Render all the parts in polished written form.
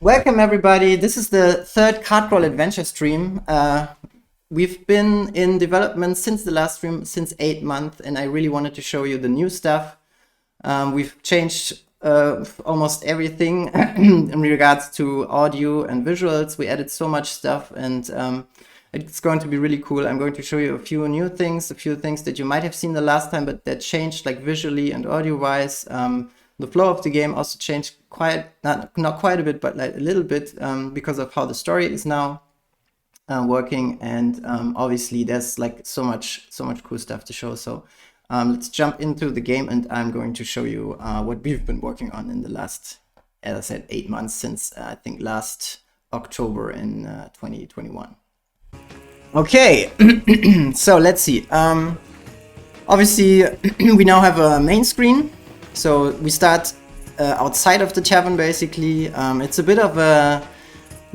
Welcome everybody, this is the third Card Roll Adventure stream. We've been in development since the last stream, since 8 months, and I really wanted to show you the new stuff. We've changed almost everything in regards to audio and visuals. We added so much stuff, and it's going to be really cool. I'm going to show you a few new things, a few things that you might have seen the last time, but that changed like visually and audio-wise. The flow of the game also changed not quite a bit, but like a little bit because of how the story is now working. And obviously there's like so much cool stuff to show. So let's jump into the game, and I'm going to show you what we've been working on in the last, as I said, 8 months since I think last October in 2021. Okay, so let's see. Obviously we now have a main screen. So we start outside of the tavern, basically. It's a bit of a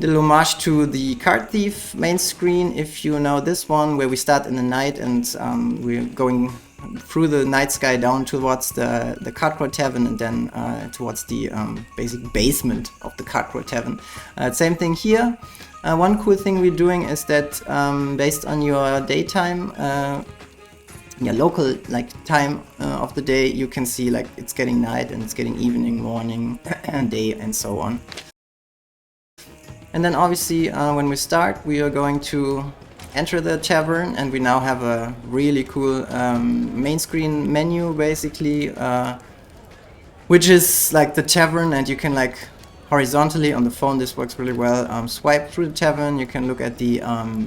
little homage to the Card Thief main screen, if you know this one, where we start in the night and we're going through the night sky down towards the Card Roll Tavern, and then towards the basic basement of the Card Roll Tavern. Same thing here. One cool thing we're doing is that based on your daytime, local like time of the day, you can see like it's getting night and it's getting evening, morning, and day, and so on. And then obviously when we start, we are going to enter the tavern, and we now have a really cool main screen menu, basically, which is like the tavern, and you can like horizontally on the phone, this works really well, swipe through the tavern. You can look at the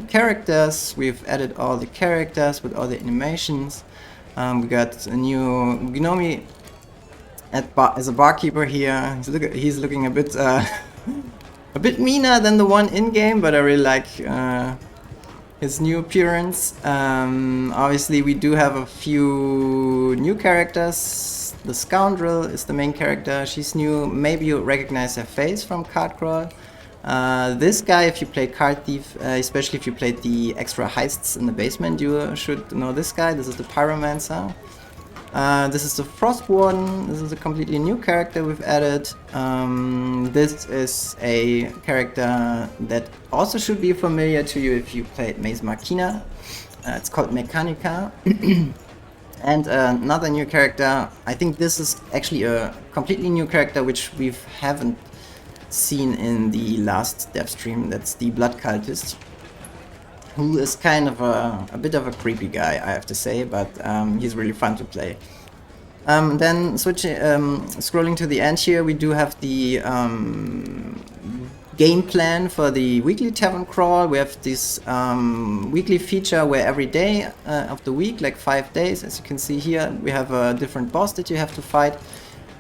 characters. We've added all the characters with all the animations. We got a new Gnomi as a barkeeper here. He's looking a bit a bit meaner than the one in game, but I really like his new appearance. Obviously we do have a few new characters. The Scoundrel is the main character. She's new. Maybe you recognize her face from Card Roll. This guy, if you played Card Thief, especially if you played the extra heists in the basement, you should know this guy. This is the Pyromancer. This is the Frost Warden. This is a completely new character we've added. This is a character that also should be familiar to you if you played Maze Machina. It's called Mechanica. And another new character, I think this is actually a completely new character which we haven't seen in the last dev stream. That's the Blood Cultist, who is kind of a bit of a creepy guy, I have to say, but he's really fun to play. Then scrolling to the end here, we do have the game plan for the weekly tavern crawl. We have this weekly feature where every day of the week, like 5 days, as you can see here, we have a different boss that you have to fight.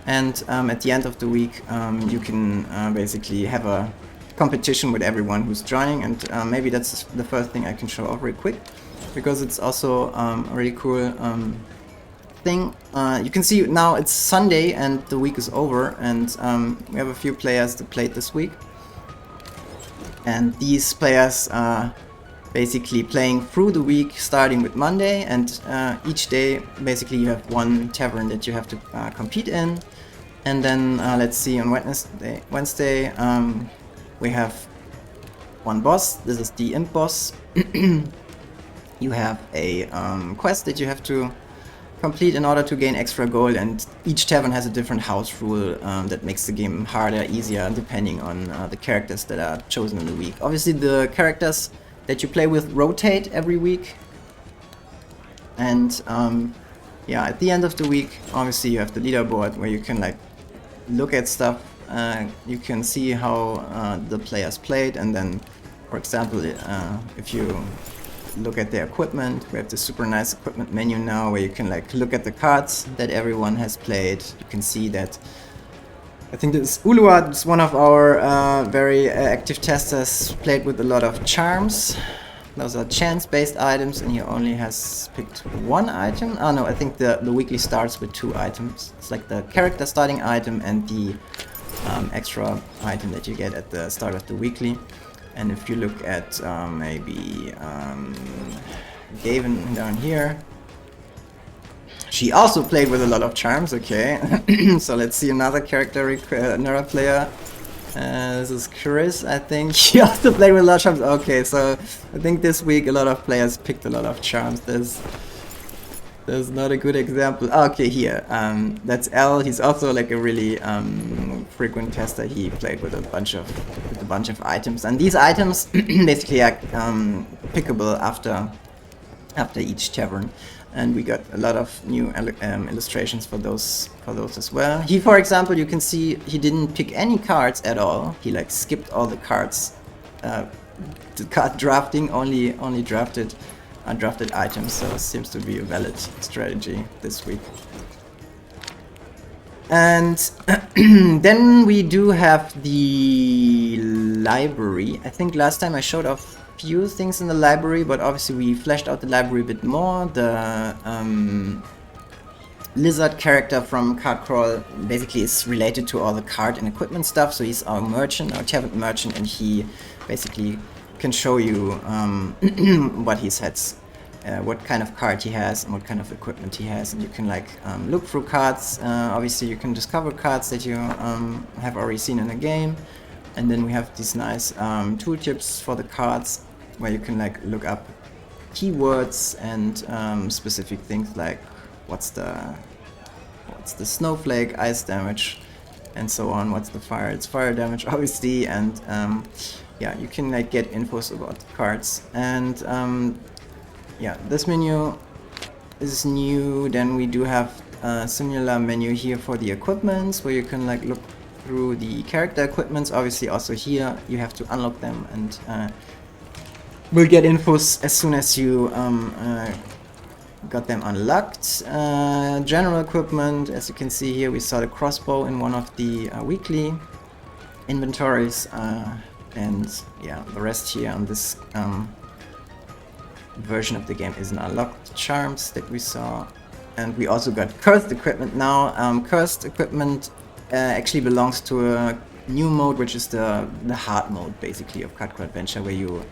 And at the end of the week, you can basically have a competition with everyone who's joining. And maybe that's the first thing I can show off real quick, because it's also a really cool thing. You can see now it's Sunday and the week is over, and we have a few players that played this week. And these players are basically playing through the week, starting with Monday, and each day basically you have one tavern that you have to compete in. And then let's see, on Wednesday we have one boss. This is the Imp boss. You have a quest that you have to complete in order to gain extra gold, and each tavern has a different house rule that makes the game harder, easier, depending on the characters that are chosen in the week. Obviously the characters that you play with rotate every week, and yeah, at the end of the week obviously you have the leaderboard where you can like look at stuff. You can see how the players played, and then, for example, if you look at their equipment, we have this super nice equipment menu now where you can like look at the cards that everyone has played. You can see that I think this Uluad is one of our very active testers, played with a lot of charms. Those are chance-based items, and he only has picked one item. Oh no, I think the weekly starts with 2 items. It's like the character starting item and the extra item that you get at the start of the weekly. And if you look at maybe Gavin down here, she also played with a lot of charms, okay. So let's see another character, another player This is Chris, I think. He also played with a lot of charms. Okay, so I think this week a lot of players picked a lot of charms. There's not a good example. Okay, here. That's L. He's also like a really frequent tester. He played with a bunch of items, and these items basically are pickable after each tavern. And we got a lot of new illustrations for those as well. He, for example, you can see he didn't pick any cards at all. He like skipped all the cards. The card drafting only drafted undrafted items. So it seems to be a valid strategy this week. And then we do have the library. I think last time I showed off few things in the library, but obviously we fleshed out the library a bit more. The lizard character from Card Crawl basically is related to all the card and equipment stuff, so he's our merchant, our tavern merchant, and he basically can show you what he sets, what kind of card he has and what kind of equipment he has, and you can like look through cards. Obviously you can discover cards that you have already seen in the game, and then we have these nice tooltips for the cards, where you can like look up keywords and specific things like what's the snowflake, ice damage, and so on. What's the fire? It's fire damage, obviously, and yeah, you can like get infos about the cards. And yeah, this menu is new. Then we do have a similar menu here for the equipments, where you can like look through the character equipments. Obviously, also here you have to unlock them, and we'll get infos as soon as you got them unlocked. General equipment, as you can see here, we saw the crossbow in one of the weekly inventories, and yeah, the rest here on this version of the game is an unlocked charms that we saw. And we also got cursed equipment now. Cursed equipment actually belongs to a new mode, which is the hard mode basically of Card Crawl Adventure, where you,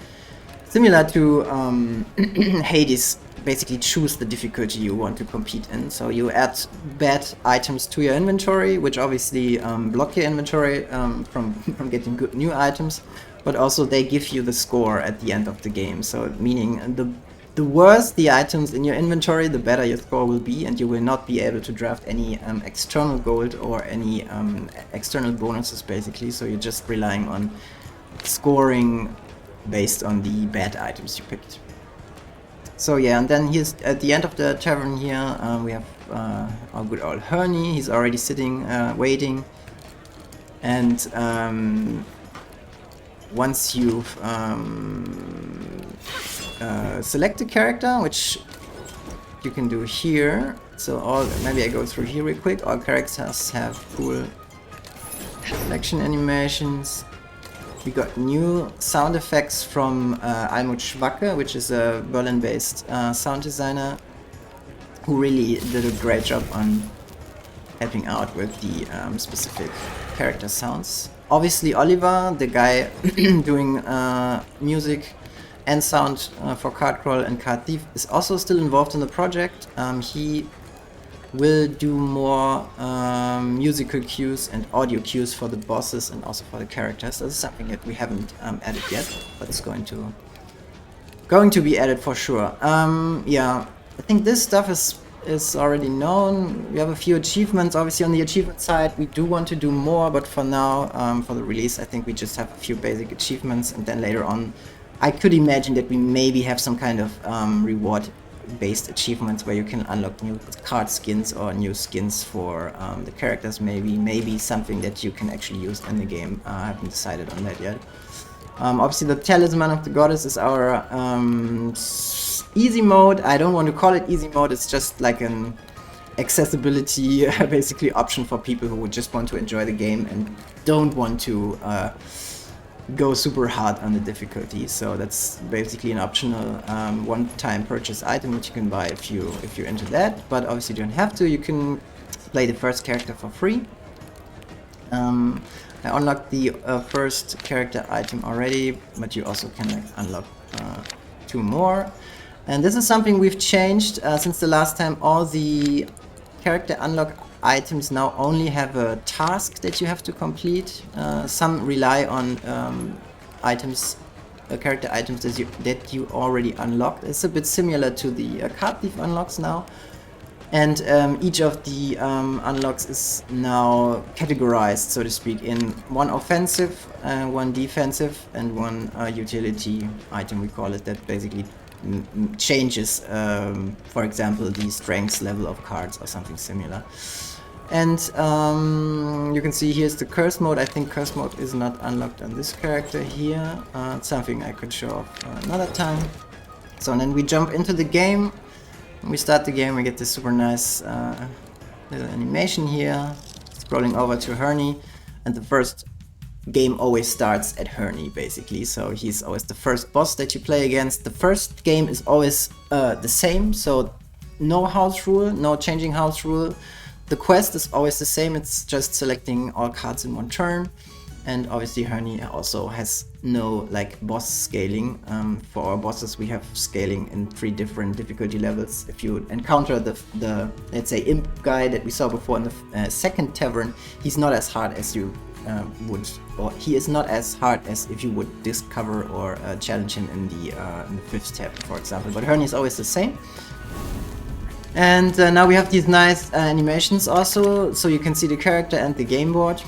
similar to Hades, basically choose the difficulty you want to compete in. So you add bad items to your inventory, which obviously block your inventory from getting good new items, but also they give you the score at the end of the game. So meaning the worse the items in your inventory, the better your score will be, and you will not be able to draft any external gold or any external bonuses basically. So you're just relying on scoring based on the bad items you picked. So yeah, and then here's at the end of the tavern here, we have our good old Herney. He's already sitting, waiting. And once you've select a character, which you can do here. So maybe I go through here real quick. All characters have cool selection animations. We got new sound effects from Almut Schwacke, which is a Berlin-based sound designer who really did a great job on helping out with the specific character sounds. Obviously Oliver, the guy doing music and sound for Card Crawl and Card Thief, is also still involved in the project. He will do more musical cues and audio cues for the bosses and also for the characters. This is something that we haven't added yet, but it's going to be added for sure. Yeah, I think this stuff is already known. We have a few achievements. Obviously on the achievement side we do want to do more, but for now, for the release, I think we just have a few basic achievements, and then later on I could imagine that we maybe have some kind of reward based achievements where you can unlock new card skins or new skins for the characters, maybe something that you can actually use in the game. I haven't decided on that yet. Obviously the Talisman of the Goddess is our easy mode. I don't want to call it easy mode, it's just like an accessibility basically option for people who just want to enjoy the game and don't want to go super hard on the difficulty. So that's basically an optional one-time purchase item which you can buy if you're into that, but obviously you don't have to. You can play the first character for free. I unlocked the first character item already, but you also can like unlock 2 more. And this is something we've changed since the last time. All the character unlock items now only have a task that you have to complete. Some rely on items, character items that you already unlocked. It's a bit similar to the card thief unlocks now. And each of the unlocks is now categorized, so to speak, in one offensive, one defensive, and one utility item, we call it, that basically changes, for example, the strength level of cards or something similar. And you can see here's the curse mode. I think curse mode is not unlocked on this character here. It's something I could show off another time. So and then we jump into the game. When we start the game, we get this super nice little animation here, scrolling over to Herney, and the first game always starts at Herney, basically. So he's always the first boss that you play against. The first game is always the same, so no house rule, no changing house rule. The quest is always the same, it's just selecting all cards in one turn. And obviously Herney also has no like boss scaling. For our bosses we have scaling in 3 different difficulty levels. If you encounter the let's say imp guy that we saw before in the second tavern, he's not as hard as you would, or he is not as hard as if you would discover or challenge him in the 5th tab, for example. But Herney is always the same. And now we have these nice animations also, so you can see the character and the game board.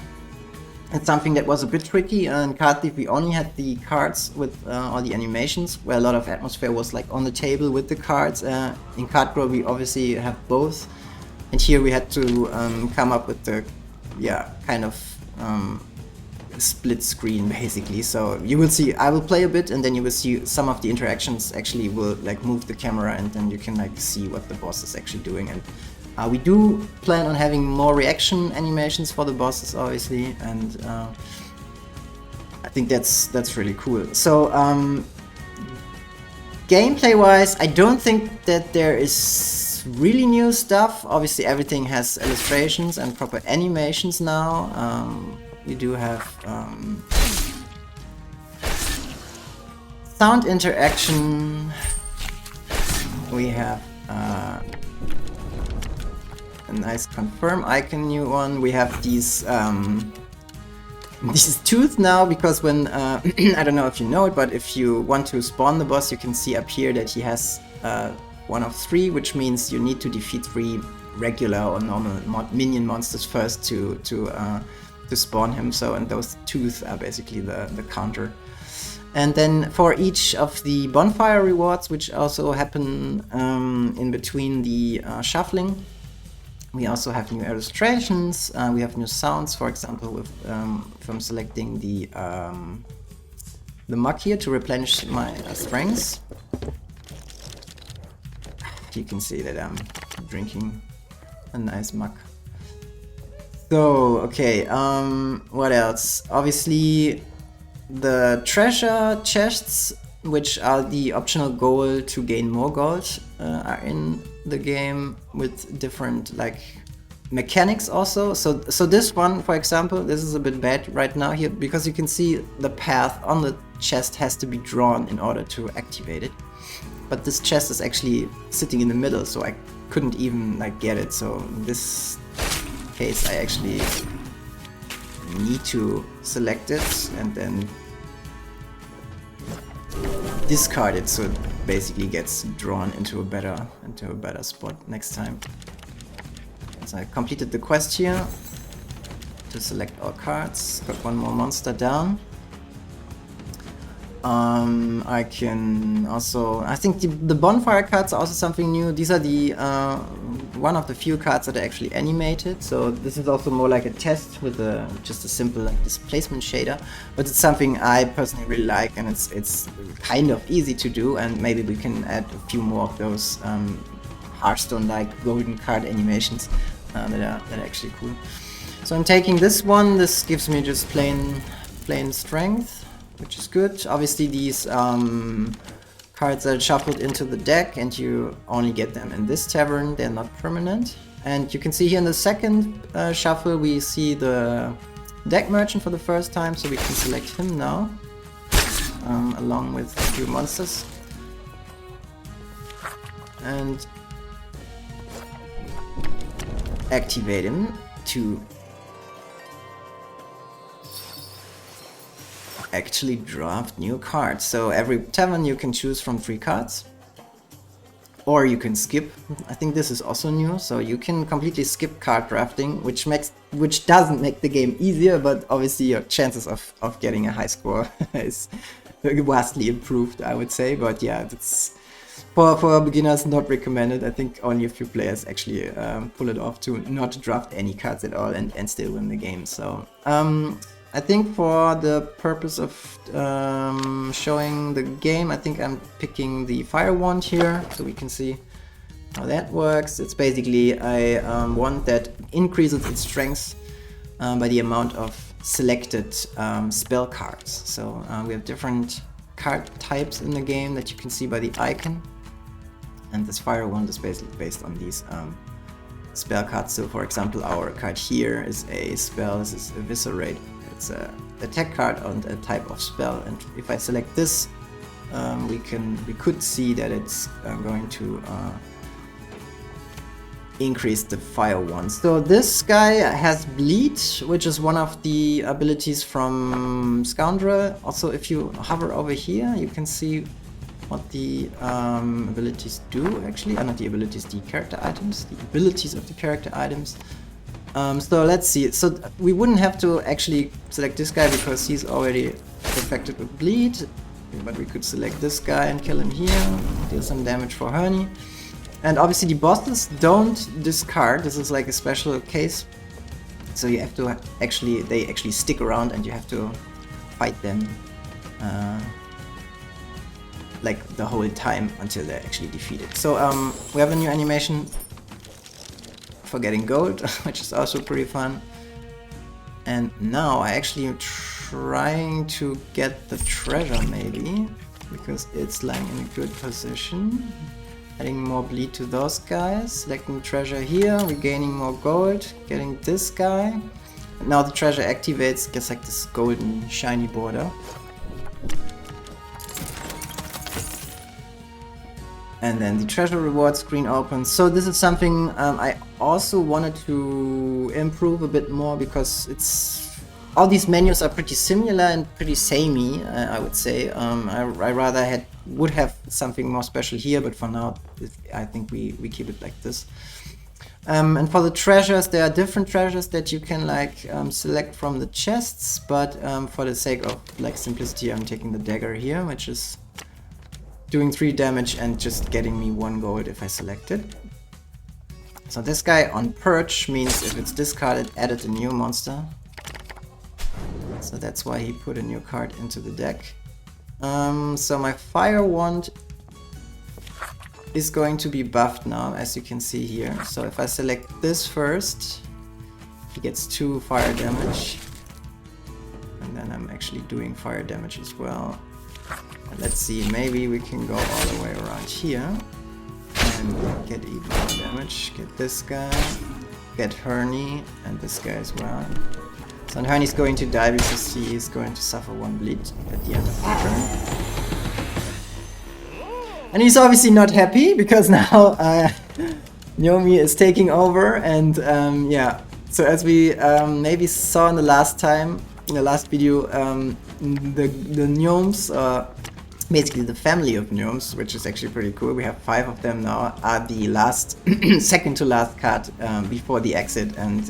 It's something that was a bit tricky. In Card Thief we only had the cards with all the animations, where a lot of atmosphere was like on the table with the cards. In Card Crawl we obviously have both, and here we had to come up with the kind of split screen basically. So you will see, I will play a bit and then you will see some of the interactions actually will like move the camera, and then you can like see what the boss is actually doing. And we do plan on having more reaction animations for the bosses, obviously, and I think that's really cool. So gameplay wise, I don't think that there is really new stuff. Obviously everything has illustrations and proper animations now. We do have sound interaction. We have a nice confirm icon, new one. We have these tooth now, because when I don't know if you know it, but if you want to spawn the boss, you can see up here that he has one of 3, which means you need to defeat 3 regular or normal minion monsters first to spawn him. So, and those tooth are basically the counter. And then for each of the bonfire rewards, which also happen in between the shuffling, we also have new illustrations. We have new sounds, for example, with from selecting the mug here to replenish my strengths. You can see that I'm drinking a nice mug. So, okay, what else? Obviously, the treasure chests, which are the optional goal to gain more gold, are in the game with different like mechanics also. So this one, for example, this is a bit bad right now here, because you can see the path on the chest has to be drawn in order to activate it. But this chest is actually sitting in the middle, so I couldn't even like get it. So in this case I actually need to select it and then discard it, so it basically gets drawn into a better spot next time. So I completed the quest here to select all cards, got one more monster down. I can also, I think the bonfire cards are also something new. These are the one of the few cards that are actually animated. So this is also more like a test with just a simple like displacement shader. But it's something I personally really like, and it's kind of easy to do. And maybe we can add a few more of those Hearthstone-like golden card animations that are actually cool. So I'm taking this one. This gives me just plain strength, which is good. Obviously these cards are shuffled into the deck and you only get them in this tavern, they're not permanent. And you can see here in the second shuffle we see the deck merchant for the first time, so we can select him now, along with a few monsters. And activate him to actually draft new cards. So every tavern you can choose from 3 cards. Or you can skip. I think this is also new, so you can completely skip card drafting, which doesn't make the game easier, but obviously your chances of getting a high score is vastly improved, I would say. But yeah, that's for beginners not recommended. I think only a few players actually pull it off to not draft any cards at all and still win the game. So I think for the purpose of showing the game, I think I'm picking the Fire Wand here, so we can see how that works. It's basically a wand that increases its strength by the amount of selected spell cards. So we have different card types in the game that you can see by the icon. And this Fire Wand is basically based on these spell cards. So for example, our card here is a spell, this is Eviscerate. It's an attack card and a type of spell, and if I select this, we could see that it's going to increase the Fire Wand. So this guy has Bleed, which is one of the abilities from Scoundrel. Also, if you hover over here, you can see what the abilities do actually. Not the abilities, the character items. The abilities of the character items. So let's see, so we wouldn't have to actually select this guy because he's already affected with Bleed, but we could select this guy and kill him here, deal some damage for Herney. And obviously the bosses don't discard, this is like a special case, so you have to they actually stick around and you have to fight them like the whole time until they're actually defeated. So we have a new animation for getting gold, which is also pretty fun. And now I actually am trying to get the treasure maybe, because it's lying in a good position. Adding more bleed to those guys, selecting treasure here, regaining more gold, getting this guy. And now the treasure activates, gets like this golden shiny border. And then the treasure reward screen opens. So this is something I also wanted to improve a bit more, because all these menus are pretty similar and pretty samey, I would say. I rather would have something more special here, but for now I think we keep it like this. And for the treasures, there are different treasures that you can like select from the chests, but for the sake of like simplicity, I'm taking the dagger here, which is doing 3 damage and just getting me 1 gold if I select it. So this guy on Purge means if it's discarded, added a new monster. So that's why he put a new card into the deck. So my Fire Wand is going to be buffed now, as you can see here. So if I select this first, he gets 2 fire damage. And then I'm actually doing fire damage as well. Let's see, maybe we can go all the way around here and get even more damage. Get this guy, get Herney, and this guy as well. So Herney's going to die because he is going to suffer 1 bleed at the end of the turn. And he's obviously not happy because now Naomi is taking over, and yeah. So as we maybe saw in the last video, the gnomes, basically the family of gnomes, which is actually pretty cool. We have 5 of them now, are the last, second to last card before the exit. And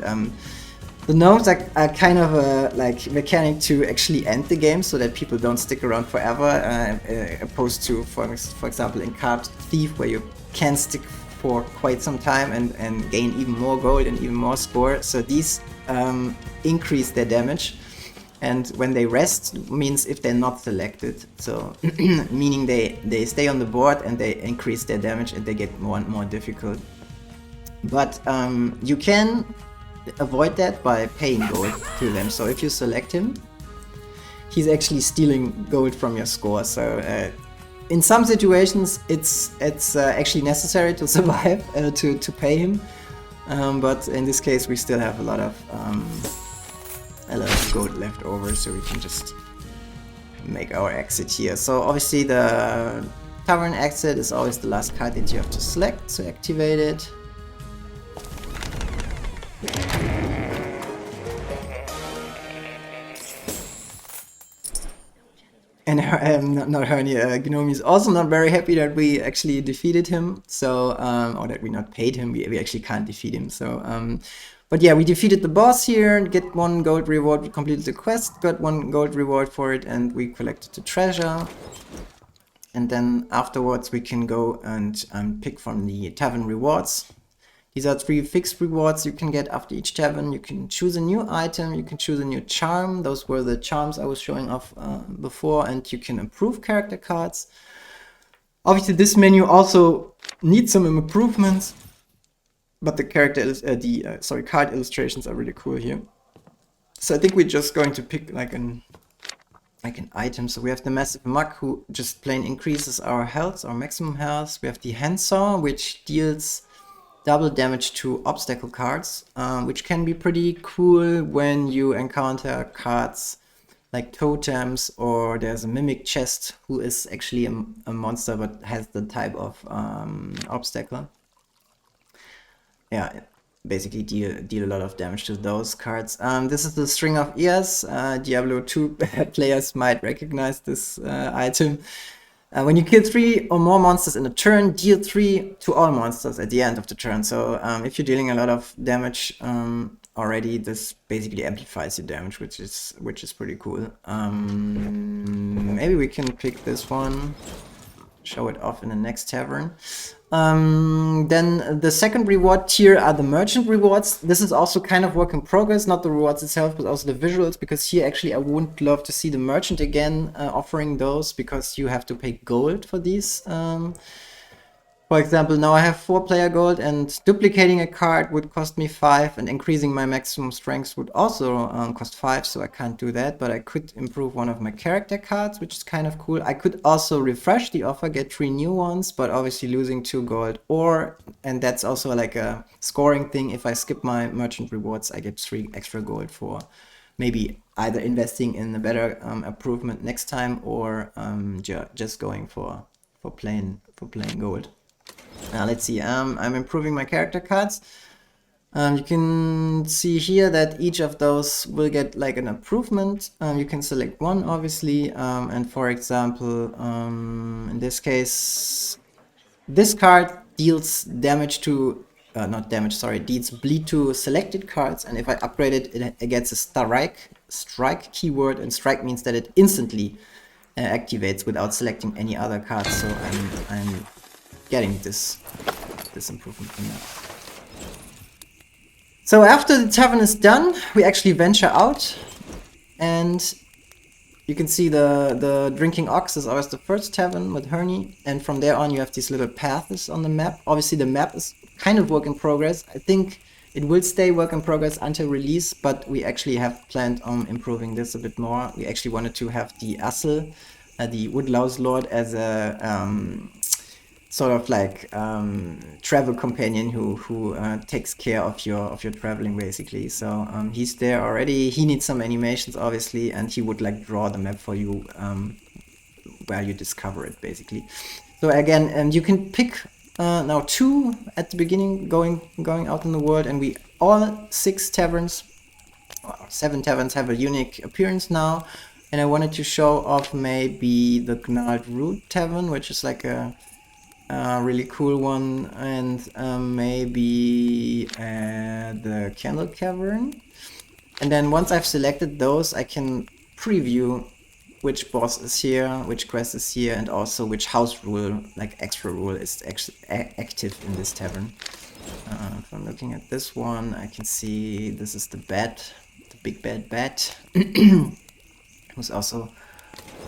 the gnomes are kind of a like mechanic to actually end the game so that people don't stick around forever, opposed to, for example, in Card Thief, where you can stick for quite some time and gain even more gold and even more score. So these increase their damage. And when they rest means if they're not selected, so meaning they stay on the board and they increase their damage and they get more and more difficult. But you can avoid that by paying gold to them. So if you select him, he's actually stealing gold from your score. So in some situations it's actually necessary to survive to pay him, but in this case we still have a lot of gold left over, so we can just make our exit here. So obviously the Tavern exit is always the last card that you have to select to activate it. And not Hernie, Gnome is also not very happy that we actually defeated him. So, or that we not paid him. We actually can't defeat him. So, but yeah, we defeated the boss here, get 1 gold reward. We completed the quest, got 1 gold reward for it, and we collected the treasure. And then afterwards we can go and pick from the Tavern Rewards. These are 3 fixed rewards you can get after each tavern. You can choose a new item, you can choose a new charm. Those were the charms I was showing off before, and you can improve character cards. Obviously, this menu also needs some improvements, but the card illustrations are really cool here. So I think we're just going to pick like an item. So we have the Massive Mug, who just plain increases our health, our maximum health. We have the Handsaw, which deals double damage to obstacle cards, which can be pretty cool when you encounter cards like totems, or there's a mimic chest who is actually a monster but has the type of obstacle. Yeah, basically deal a lot of damage to those cards. This is the String of Ears. Diablo 2 players might recognize this item. When you kill 3 or more monsters in a turn, deal 3 to all monsters at the end of the turn. So if you're dealing a lot of damage already, this basically amplifies your damage, which is pretty cool. Maybe we can pick this one, show it off in the next tavern. Then the second reward tier are the merchant rewards. This is also kind of work in progress, not the rewards itself, but also the visuals, because here actually I would love to see the merchant again offering those, because you have to pay gold for these. For example, now I have 4 player gold, and duplicating a card would cost me 5, and increasing my maximum strength would also cost 5, so I can't do that. But I could improve one of my character cards, which is kind of cool. I could also refresh the offer, get 3 new ones, but obviously losing 2 gold. And that's also like a scoring thing. If I skip my merchant rewards, I get 3 extra gold for maybe either investing in a better improvement next time, or just going for plain gold. Let's see, I'm improving my character cards. You can see here that each of those will get like an improvement. You can select one, obviously, and for example, in this case, this card deals damage to, deals bleed to selected cards, and if I upgrade it, it gets a strike keyword, and strike means that it instantly activates without selecting any other cards, so I'm getting this improvement from that. So after the tavern is done, we actually venture out, and you can see the Drinking Ox is always the first tavern with Hernie, and from there on you have these little paths on the map. Obviously the map is kind of work in progress. I think it will stay work in progress until release, but we actually have planned on improving this a bit more. We actually wanted to have the Assel, the Woodlouse Lord, as a sort of like travel companion who takes care of your traveling, basically. So he's there already. He needs some animations, obviously, and he would like draw the map for you where you discover it, basically. So again, you can pick now 2 at the beginning, going out in the world, and we all 6 taverns, or 7 taverns, have a unique appearance now. And I wanted to show off maybe the Gnarled Root Tavern, which is like a really cool one, and maybe the Candle Cavern. And then once I've selected those, I can preview which boss is here, which quest is here, and also which house rule, like extra rule, is active in this tavern. If I'm looking at this one, I can see this is the bat, the big bad bat, who's also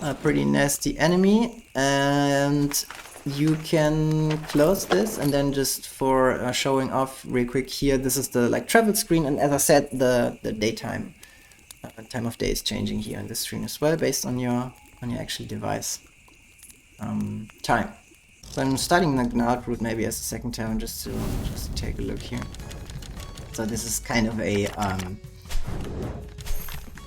a pretty nasty enemy. And you can close this, and then just for showing off real quick here, this is the like travel screen, and as I said, the daytime time of day is changing here on the screen as well, based on your actual device time. So I'm starting the Gnarled Root maybe as a second tavern, just to take a look here. So this is kind of a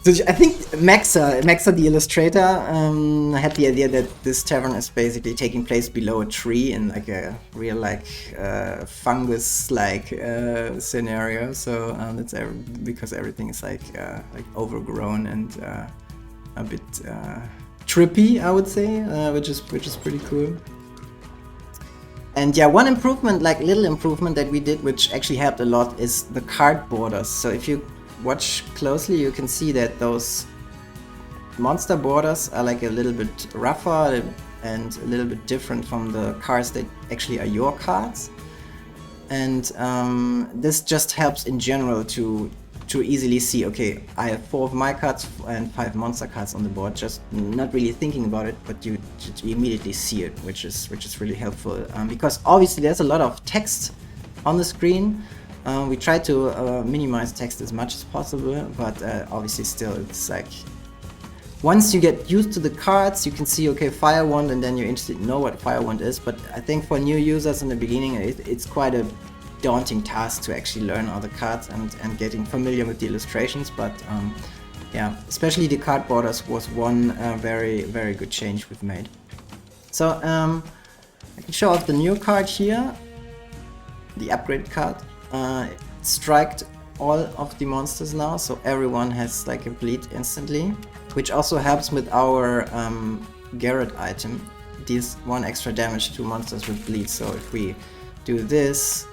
so I think Maxa the illustrator, had the idea that this tavern is basically taking place below a tree in like a real like fungus-like scenario. So that's because everything is like overgrown and a bit trippy, I would say, which is pretty cool. And yeah, one improvement, like little improvement that we did, which actually helped a lot, is the card borders. So if you watch closely, you can see that those monster borders are like a little bit rougher and a little bit different from the cards that actually are your cards. And this just helps in general to easily see, okay, I have 4 of my cards and 5 monster cards on the board, just not really thinking about it, but you immediately see it, which is really helpful, because obviously there's a lot of text on the screen. We try to minimize text as much as possible, but obviously still it's like, once you get used to the cards, you can see, okay, Fire Wand, and then you're interested to know what Fire Wand is. But I think for new users in the beginning, it's quite a daunting task to actually learn all the cards and getting familiar with the illustrations. But yeah, especially the card borders was one very, very good change we've made. So I can show off the new card here, the upgraded card. It striked all of the monsters now, so everyone has like a bleed instantly, which also helps with our Garrett item. Deals 1 extra damage to monsters with bleed. So if we do this,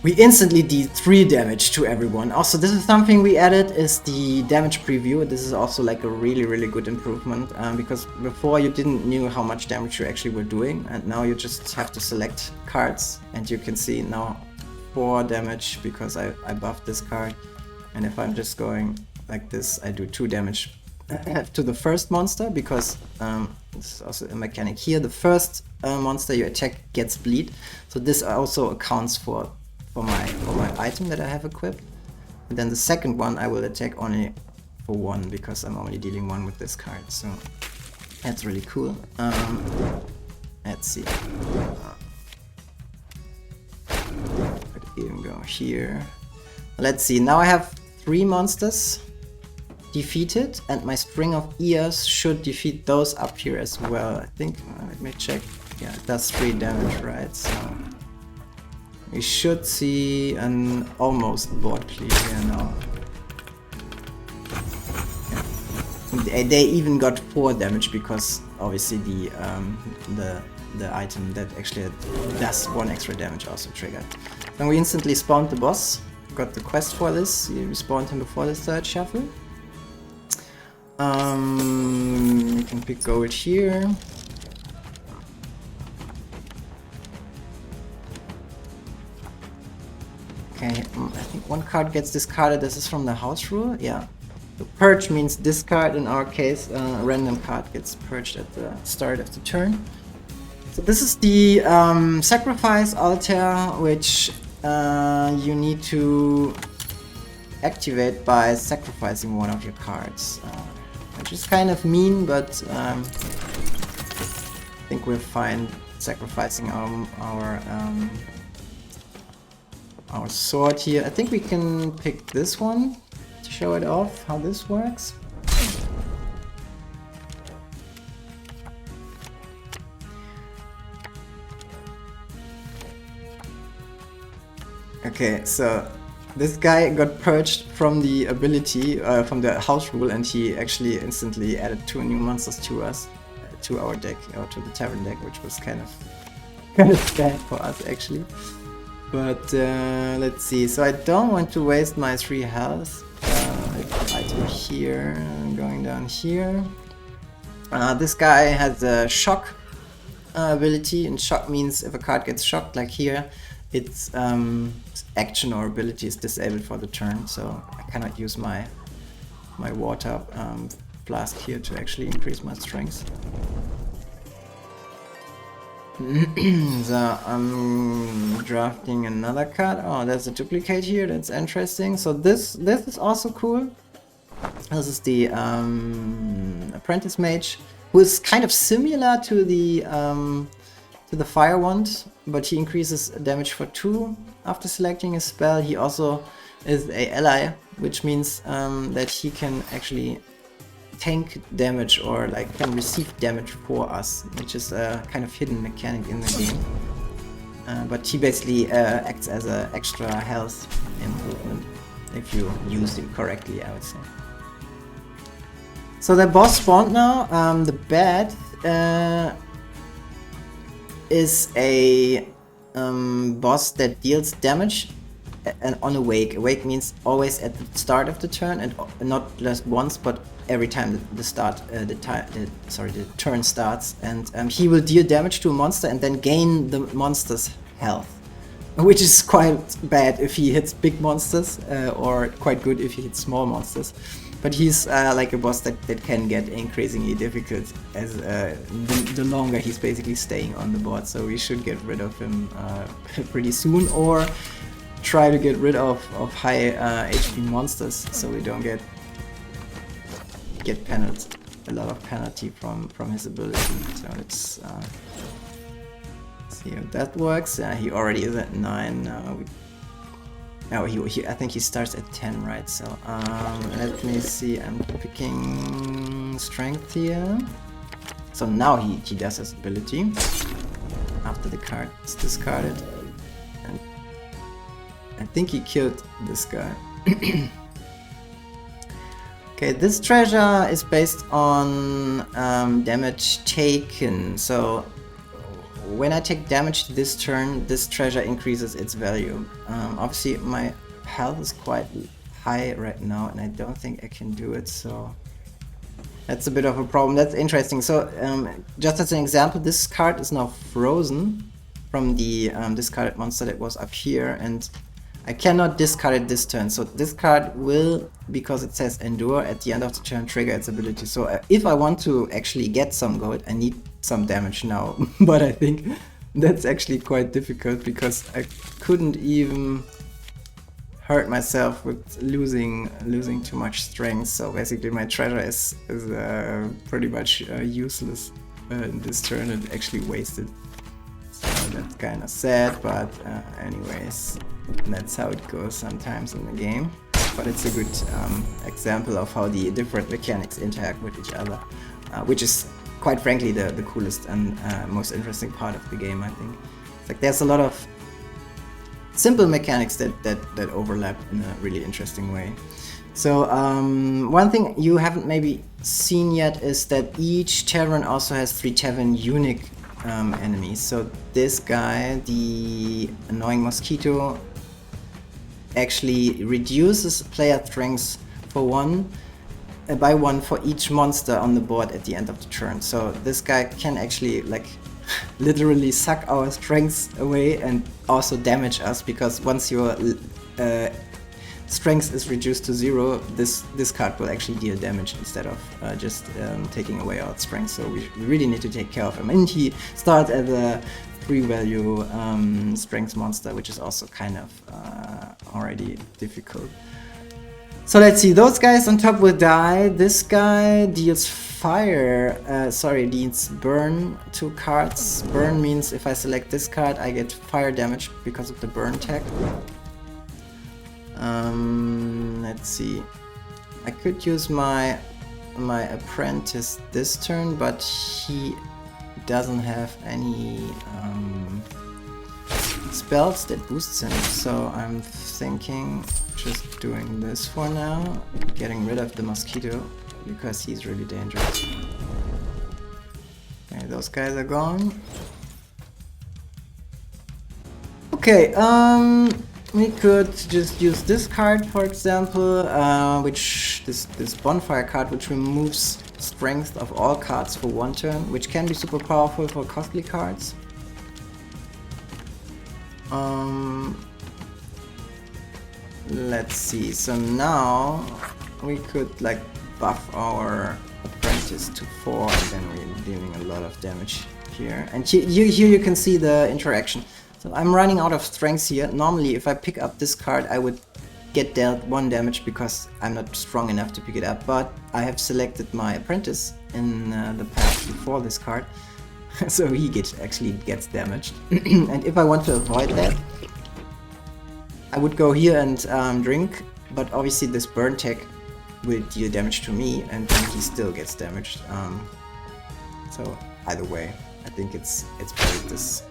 we instantly deal 3 damage to everyone. Also, this is something we added, is the damage preview. This is also like a really, really good improvement, because before you didn't knew how much damage you actually were doing, and now you just have to select cards, and you can see now 4 damage because I buffed this card. And if I'm just going like this, I do 2 damage to the first monster, because this is also a mechanic here. The first monster you attack gets bleed, so this also accounts for my item that I have equipped. And then the second one I will attack only for 1, because I'm only dealing 1 with this card. So that's really cool. Let's see. Could even go here. Let's see. Now I have 3 monsters defeated, and my string of ears should defeat those up here as well. I think, let me check. Yeah, it does 3 damage, right? So we should see an almost board clear here now. Yeah. They even got 4 damage, because obviously the item that actually does 1 extra damage also triggered. Then we instantly spawned the boss. Got the quest for this. You spawned him before the 3rd shuffle. You can pick gold here. Okay, I think 1 card gets discarded. This is from the house rule. Yeah. The purge means discard. In our case, a random card gets purged at the start of the turn. So this is the sacrifice altar, which you need to activate by sacrificing 1 of your cards, which is kind of mean, but I think we're fine sacrificing our sword here. I think we can pick this one to show it off how this works. Okay, so this guy got purged from the ability, from the house rule, and he actually instantly added 2 new monsters to us, to our deck, or to the Tavern deck, which was kind of bad for us actually. But let's see, so I don't want to waste my 3 health. Item here, going down here. This guy has a shock ability, and shock means if a card gets shocked, like here, its action or ability is disabled for the turn, so I cannot use my water flask here to actually increase my strength. So I'm drafting another card. Oh, there's a duplicate here. That's interesting. So this is also cool. This is the Apprentice Mage, who is kind of similar to the Fire Wand, but he increases damage for 2 after selecting a spell. He also is a ally, which means that he can actually tank damage, or like can receive damage for us, which is a kind of hidden mechanic in the game. But he basically acts as an extra health improvement if you use him correctly, I would say. So the boss spawned now. The bat is a boss that deals damage and on awake. Awake means always at the start of the turn, and not just once, but every time the turn starts. And he will deal damage to a monster and then gain the monster's health, which is quite bad if he hits big monsters, or quite good if he hits small monsters. But he's like a boss that can get increasingly difficult as the longer he's basically staying on the board. So we should get rid of him pretty soon, or try to get rid of high HP monsters so we don't get a lot of penalty from his ability. So let's see if that works. He already is at 9 now. I think he starts at 10, right? So let me see. I'm picking strength here. So now he does his ability after the card is discarded, and I think he killed this guy. Okay, this treasure is based on damage taken. So when I take damage this turn, this treasure increases its value. Obviously my health is quite high right now and I don't think I can do it, so that's a bit of a problem. That's interesting. So just as an example, this card is now frozen from the discarded monster that was up here, and I cannot discard it this turn. So this card will, because it says endure, at the end of the turn trigger its ability. So if I want to actually get some gold, I need some damage now. But I think that's actually quite difficult because I couldn't even hurt myself with losing too much strength. So basically my treasure is pretty much useless in this turn, and actually wasted. So that's kind of sad, but anyways, that's how it goes sometimes in the game. But it's a good example of how the different mechanics interact with each other, which is quite frankly the coolest and most interesting part of the game, I think. It's like there's a lot of simple mechanics that overlap in a really interesting way. So one thing you haven't maybe seen yet is that each tavern also has 3 tavern unique enemies. So this guy, the annoying mosquito, actually reduces player strength by 1 for each monster on the board at the end of the turn. So this guy can actually like literally suck our strength away and also damage us, because once your strength is reduced to 0, this card will actually deal damage instead of just taking away our strength. So we really need to take care of him. And he starts as a 3-value strength monster, which is also kind of already difficult. So let's see, those guys on top will die. This guy deals deals burn 2 cards. Burn means if I select this card, I get fire damage because of the burn tag. Let's see. I could use my apprentice this turn, but he doesn't have any spells that boosts him, so I'm thinking just doing this for now, getting rid of the mosquito because he's really dangerous. Okay, those guys are gone. Okay, we could just use this card, for example, this bonfire card, which removes strength of all cards for 1 turn, which can be super powerful for costly cards. Let's see, so now we could like buff our apprentice to 4 and then we're dealing a lot of damage here. And here you can see the interaction. So I'm running out of strength here. Normally if I pick up this card I would get dealt 1 damage because I'm not strong enough to pick it up, but I have selected my apprentice in the path before this card. So he actually gets damaged. And if I want to avoid that, I would go here and drink, but obviously this burn tag will deal damage to me and then he still gets damaged. So either way, I think it's better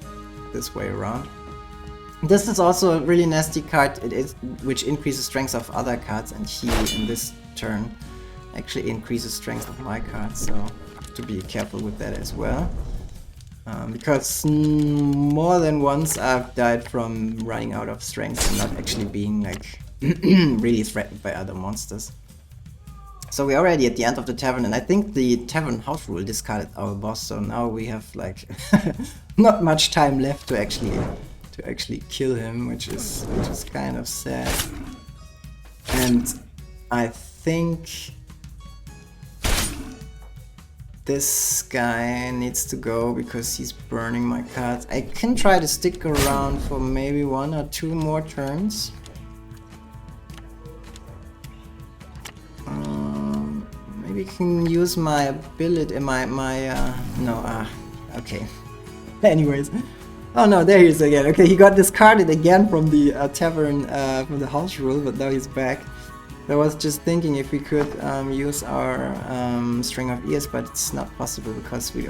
this way around. This is also a really nasty card, which increases strength of other cards, and he in this turn actually increases strength of my cards, so have to be careful with that as well. Because more than once I've died from running out of strength and not actually being like really threatened by other monsters. So we're already at the end of the tavern, and I think the tavern house rule discarded our boss, so now we have like not much time left to actually kill him, which is kind of sad. And I think this guy needs to go because he's burning my cards. I can try to stick around for maybe 1 or 2 more turns. Maybe I can use my ability, okay. Anyways. Oh no, there he is again. Okay, he got discarded again from the tavern, from the house rule, but now he's back. I was just thinking if we could use our string of ears, but it's not possible because we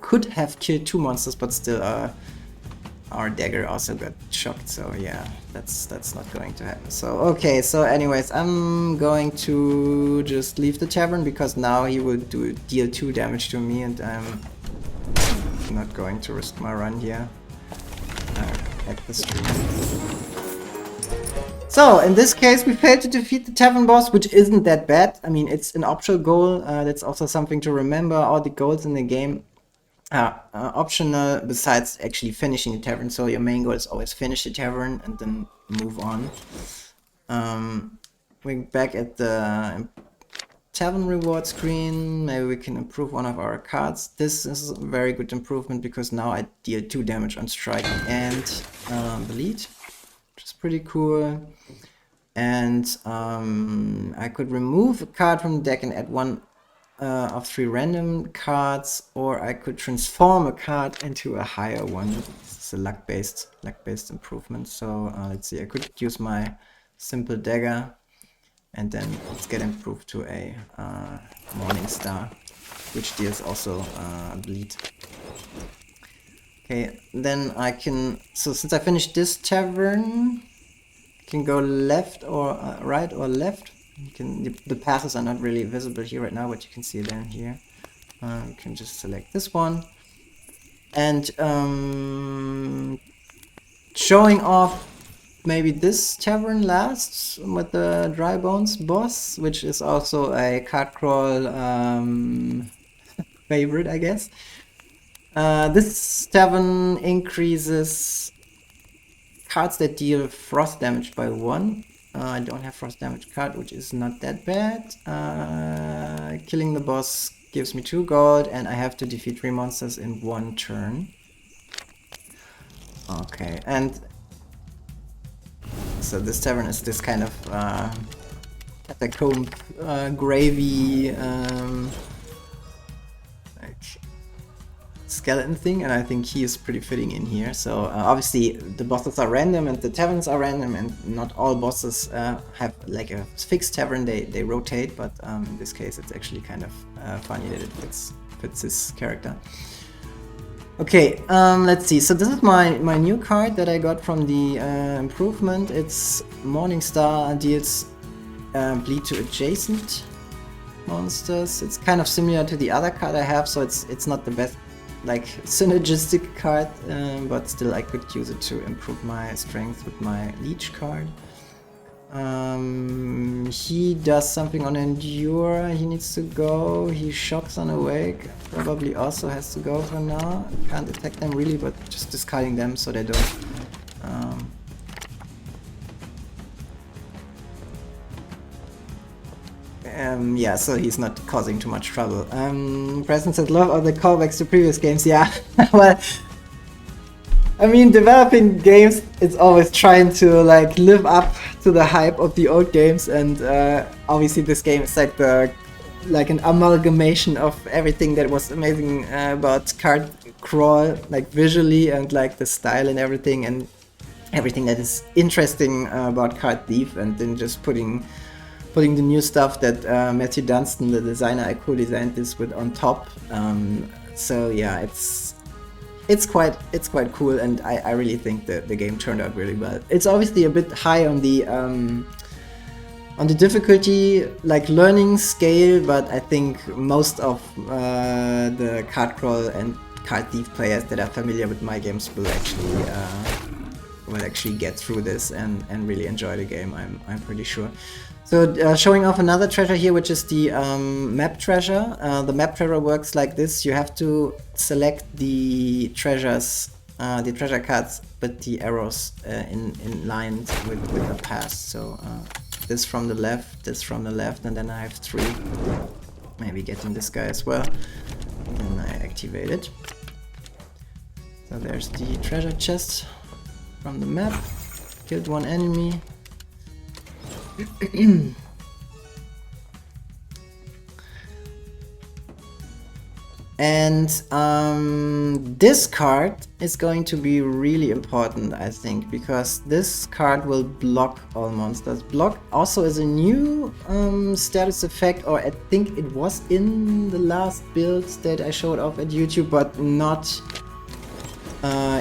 could have killed 2 monsters, but still our dagger also got shocked. So yeah, that's not going to happen. So okay, so anyways, I'm going to just leave the tavern because now he will deal 2 damage to me, and I'm not going to risk my run here at the stream. So, in this case, we failed to defeat the tavern boss, which isn't that bad. I mean, it's an optional goal. That's also something to remember. All the goals in the game are optional besides actually finishing the tavern. So your main goal is always finish the tavern and then move on. We're back at the Tavern Rewards screen. Maybe we can improve one of our cards. This is a very good improvement because now I deal 2 damage on strike and bleed, which is pretty cool. And I could remove a card from the deck and add 1 of 3 random cards, or I could transform a card into a higher one. This is a luck-based improvement. So let's see, I could use my simple dagger, and then let's get improved to a Morning Star, which deals also bleed. Okay, then I can, so since I finished this tavern, I can go left or right or left. You can, the paths are not really visible here right now, but you can see them here. You can just select this one. And showing off maybe this tavern last with the Dry Bones boss, which is also a card crawl favorite, I guess. This tavern increases cards that deal frost damage by 1. I don't have frost damage card, which is not that bad. Killing the boss gives me 2 gold, and I have to defeat 3 monsters in 1 turn. Okay, and so this tavern is this kind of catacomb gravy like skeleton thing, and I think he is pretty fitting in here. So obviously the bosses are random and the taverns are random, and not all bosses have like a fixed tavern, they rotate, but in this case it's actually kind of funny that it fits his character. Okay, let's see. So this is my new card that I got from the improvement. It's Morningstar, deals bleed to adjacent monsters. It's kind of similar to the other card I have, so it's not the best like synergistic card, but still I could use it to improve my strength with my leech card. He does something on endure, he needs to go, he shocks on awake, probably also has to go for now. Can't attack them really, but just discarding them so they don't yeah, so he's not causing too much trouble. Preston said love all the callbacks to previous games. Yeah, well, I mean, developing games, it's always trying to like live up to the hype of the old games, and obviously this game is like an amalgamation of everything that was amazing about Card Crawl, like visually and like the style and everything that is interesting about Card Thief, and then just putting the new stuff that Matthew Dunstan, the designer I co-designed this with, on top. So yeah, it's quite cool, and I really think that the game turned out really well. It's obviously a bit high on the On the difficulty, like learning scale, but I think most of the card crawl and card thief players that are familiar with my games will actually get through this and really enjoy the game. I'm pretty sure. So showing off another treasure here, which is the map treasure. The map treasure works like this. You have to select the treasures, the treasure cards, with the arrows in line with the path. So this from the left, this from the left, and then I have 3. Maybe getting this guy as well. And then I activate it. So there's the treasure chest from the map. Killed 1 enemy. And this card is going to be really important, I think, because this card will block all monsters. Block also is a new status effect, or I think it was in the last builds that I showed off at YouTube, but not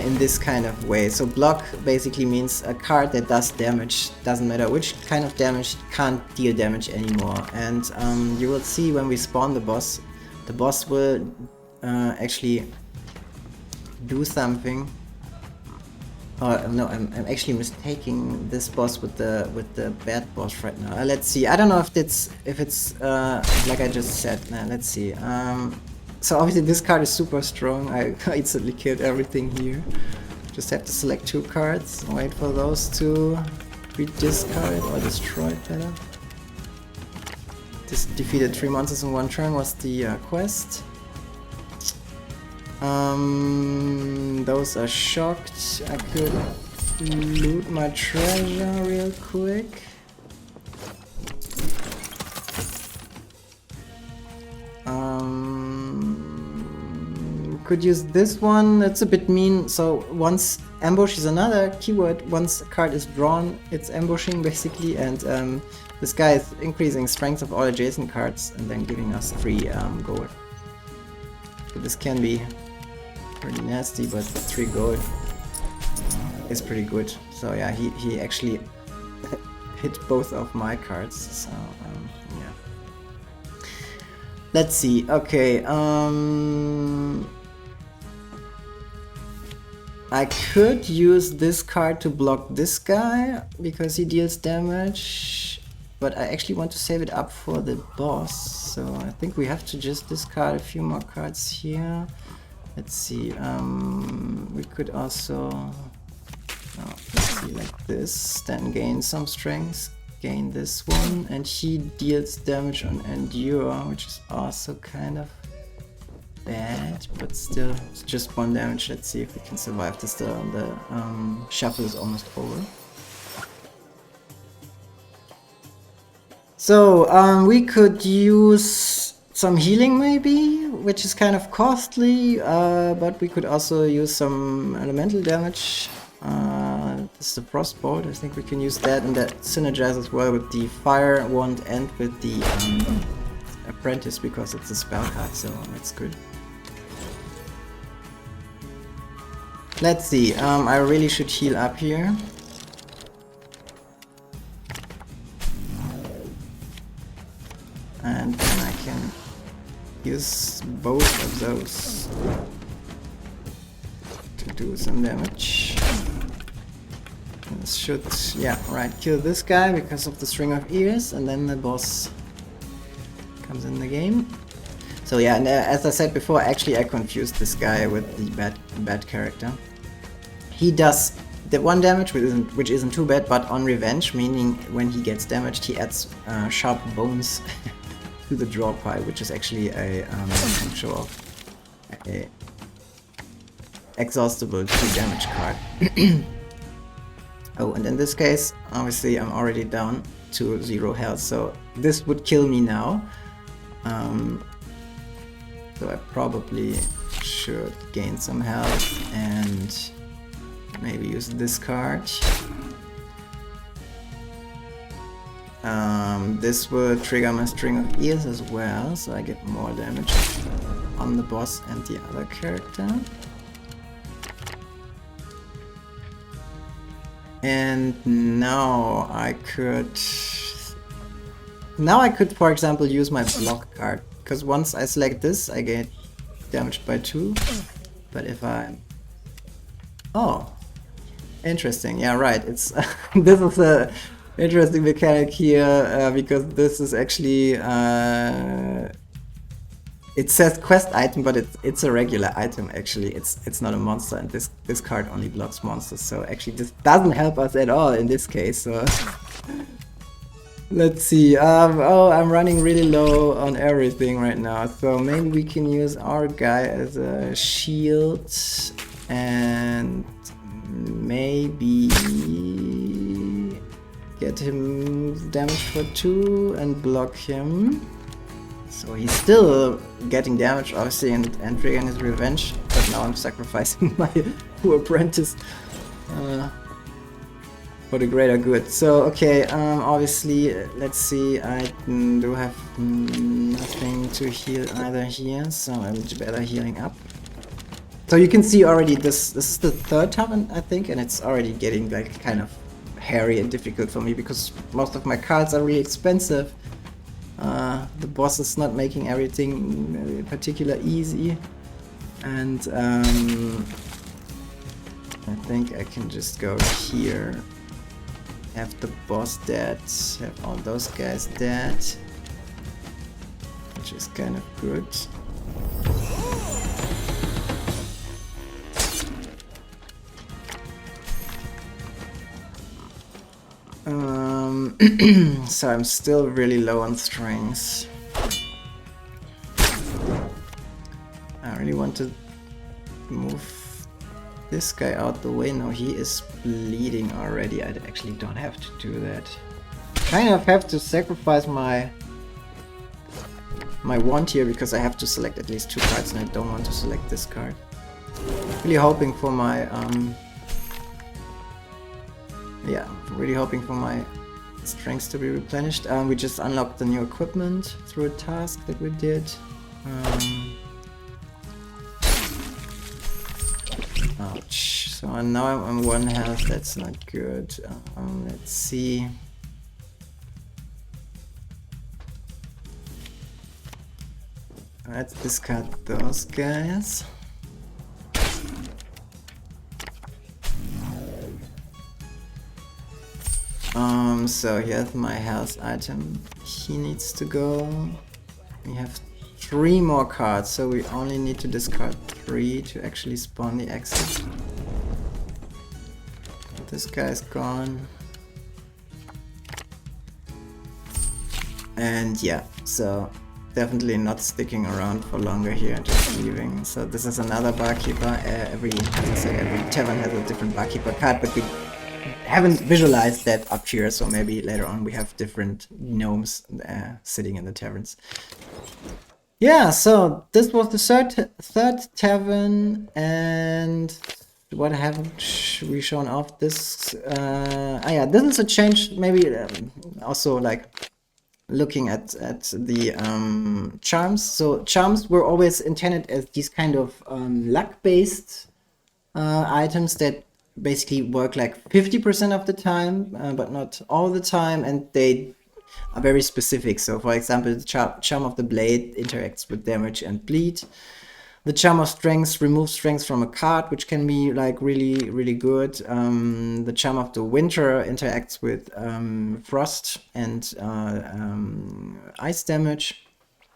in this kind of way. So block basically means a card that does damage, doesn't matter which kind of damage, can't deal damage anymore. And you will see when we spawn the boss will actually do something. Oh no, I'm actually mistaking this boss with the bad boss right now. Let's see. I don't know if it's like I just said. Let's see. So obviously this card is super strong. I instantly killed everything here. Just have to select 2 cards, wait for those to be discarded or destroyed better. This defeated 3 monsters in 1 turn was the quest. Those are shocked. I could loot my treasure real quick. Could use this one. It's a bit mean. So once ambush is another keyword. Once a card is drawn, it's ambushing basically, and this guy is increasing strength of all adjacent cards and then giving us 3 gold. So this can be pretty nasty, but 3 gold is pretty good. So yeah, he actually hit both of my cards. So yeah. Let's see. Okay. I could use this card to block this guy because he deals damage, but I actually want to save it up for the boss, so I think we have to just discard a few more cards here. Let's see, we could also, let's see, like this, then gain some strength, gain this one, and he deals damage on Endure, which is also kind of bad, but still, it's just 1 damage. Let's see if we can survive this. The shuffle is almost over. So we could use some healing maybe, which is kind of costly, but we could also use some elemental damage. This is the Frostbolt. I think we can use that, and that synergizes well with the Fire Wand and with the Apprentice, because it's a spell card, so that's good. Let's see, I really should heal up here. And then I can use both of those to do some damage. This should, yeah, right, kill this guy because of the string of ears, and then the boss comes in the game. So yeah, and as I said before, actually I confused this guy with the bad character. He does the 1 damage, which isn't too bad, but on revenge, meaning when he gets damaged, he adds sharp bones to the draw pile, which is actually a show off a exhaustible 2 damage card. Oh, and in this case, obviously I'm already down to 0 health, so this would kill me now. So I probably should gain some health and maybe use this card. This will trigger my string of ears as well, so I get more damage on the boss and the other character. And now I could Now I could, for example, use my block card, because once I select this, I get damaged by 2. But if I... Oh, interesting. Yeah, right. It's this is a interesting mechanic here, because this is actually... it says quest item, but it's a regular item actually. It's not a monster, and this card only blocks monsters, so actually this doesn't help us at all in this case. So let's see. Oh, I'm running really low on everything right now, so maybe we can use our guy as a shield and maybe get him damage for 2 and block him. So he's still getting damage, obviously, and triggering his revenge. But now I'm sacrificing my poor apprentice for the greater good. So, okay, obviously, let's see, I do have nothing to heal either here, so I'm better healing up. So you can see already this is the 3rd tavern, I think, and it's already getting like kind of hairy and difficult for me because most of my cards are really expensive. The boss is not making everything particularly easy, and I think I can just go here, have the boss dead, have all those guys dead, which is kind of good. So I'm still really low on strings. I really want to move this guy out the way. No, he is bleeding already. I actually don't have to do that. Kind of have to sacrifice my wand here because I have to select at least 2 cards and I don't want to select this card. Really hoping for my yeah, really hoping for my strengths to be replenished. We just unlocked the new equipment through a task that we did. Ouch. So now I'm on 1 health, that's not good. Let's see. Let's discard those guys. So here's my health item. He needs to go. We have 3 more cards, so we only need to discard 3 to actually spawn the exit. This guy's gone. And yeah, so definitely not sticking around for longer here, just leaving. So this is another barkeeper. As I said, every tavern has a different barkeeper card, but we haven't visualized that up here, so maybe later on we have different gnomes sitting in the taverns. Yeah, so this was the third tavern, and what haven't we shown off? This yeah, this is a change. Maybe also like looking at the charms. So charms were always intended as these kind of luck-based items that basically work like 50% of the time, but not all the time, and they are very specific. So for example, the charm of the blade interacts with damage and bleed. The charm of strength removes strength from a card, which can be like really good. The charm of the winter interacts with frost and ice damage.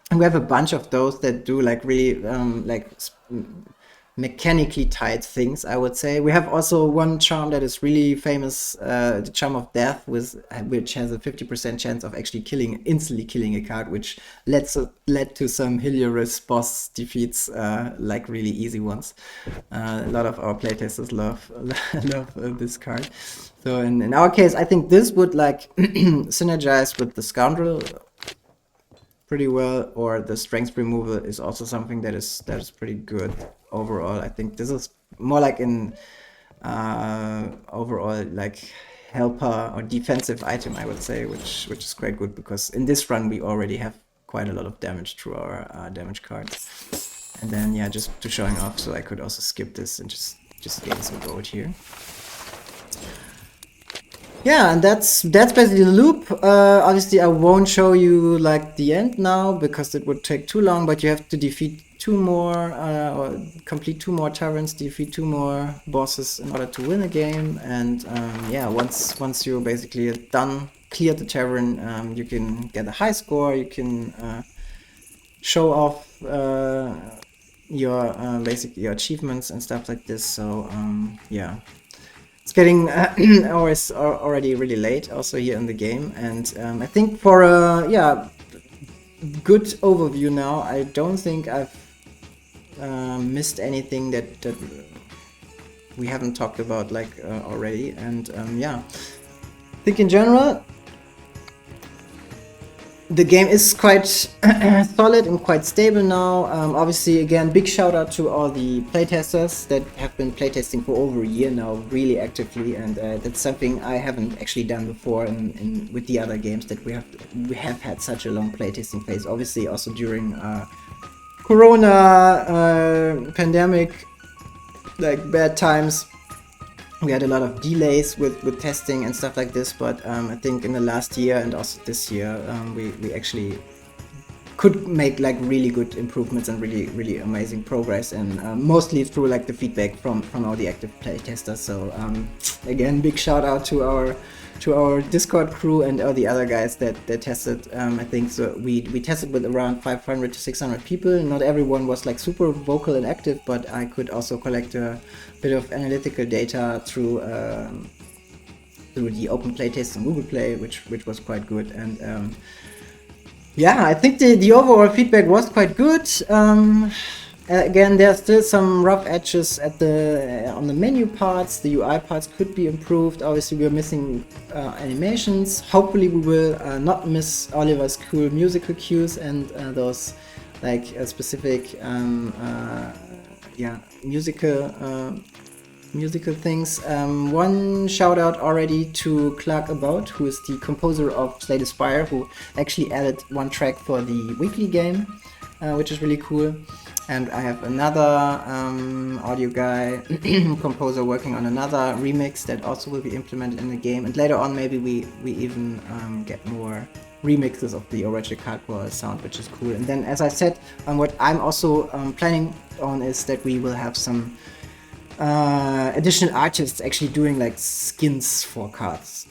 And we have a bunch of those that do like really mechanically tied things, I would say. We have also one charm that is really famous, the charm of death, which has a 50% chance of actually instantly killing a card, which led to some hilarious boss defeats, like really easy ones. A lot of our playtesters love this card. So in our case, I think this would like synergize with the Scoundrel pretty well, or the strength removal is also something that is pretty good overall. I think this is more like an overall like helper or defensive item, I would say, which is quite good because in this run we already have quite a lot of damage through our damage cards. And then yeah, just to showing off, so I could also skip this and just gain some gold here. Yeah, and that's basically the loop. Obviously, I won't show you like the end now because it would take too long. But you have to defeat 2 more, or complete 2 more taverns, defeat 2 more bosses in order to win a game. And yeah, once you're basically done, cleared the tavern, you can get a high score. You can show off your basically your achievements and stuff like this. So yeah. It's getting already really late also here in the game, and I think for a good overview now, I don't think I've missed anything that we haven't talked about like already, and yeah, I think in general the game is quite solid and quite stable now. Obviously, again, big shout out to all the playtesters that have been playtesting for over a year now, really actively, and that's something I haven't actually done before with the other games that we have had such a long playtesting phase. Obviously, also during Corona pandemic, like bad times. We had a lot of delays with testing and stuff like this, but I think in the last year and also this year, we actually could make like really good improvements and really amazing progress, and mostly through like the feedback from all the active play testers. So again, big shout out to our Discord crew and all the other guys that tested. I think so we tested with around 500 to 600 people. Not everyone was like super vocal and active, but I could also collect a bit of analytical data through the open playtest on Google Play, which was quite good. And yeah, I think the overall feedback was quite good. Again, there are still some rough edges on the menu parts. The UI parts could be improved. Obviously, we're missing animations. Hopefully, we will not miss Oliver's cool musical cues and those like specific musical things. One shout out already to Clark About, who is the composer of Slay the Spire, who actually added 1 track for the weekly game, which is really cool. And I have another audio guy, composer, working on another remix that also will be implemented in the game. And later on, maybe we even get more remixes of the original cardboard sound, which is cool. And then, as I said, what I'm also planning on is that we will have some additional artists actually doing like skins for cards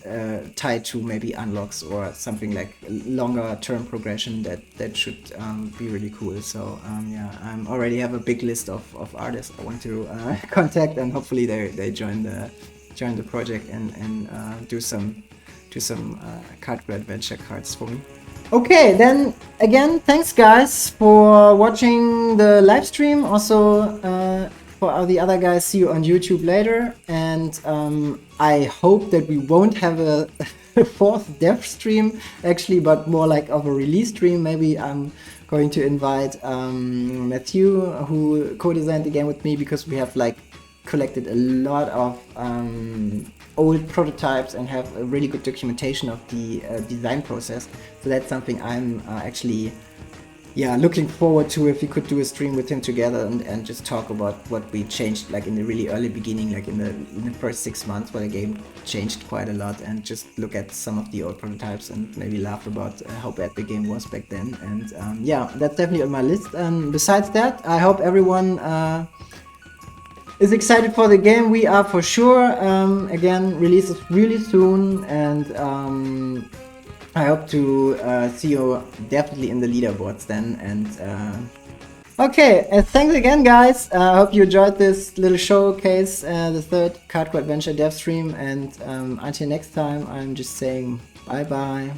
tied to maybe unlocks or something like longer term progression that should be really cool. So yeah, I already have a big list of artists I want to contact, and hopefully they join the project and do some cardboard adventure cards for me. Okay, then again, thanks guys for watching the live stream. Also for all the other guys, see you on YouTube later, and I hope that we won't have a 4th dev stream actually, but more like of a release stream. Maybe I'm going to invite Matthew, who co-designed the game with me, because we have like collected a lot of old prototypes and have a really good documentation of the design process. So that's something I'm actually looking forward to, if we could do a stream with him together and just talk about what we changed like in the really early beginning, like in the first 6 months where the game changed quite a lot, and just look at some of the old prototypes and maybe laugh about how bad the game was back then. And yeah, that's definitely on my list. And besides that, I hope everyone is excited for the game. We are for sure. Again, releases really soon, and I hope to see you definitely in the leaderboards then. And okay, thanks again guys. I hope you enjoyed this little showcase, the 3rd Cardboard Adventure dev stream, and until next time, I'm just saying bye bye.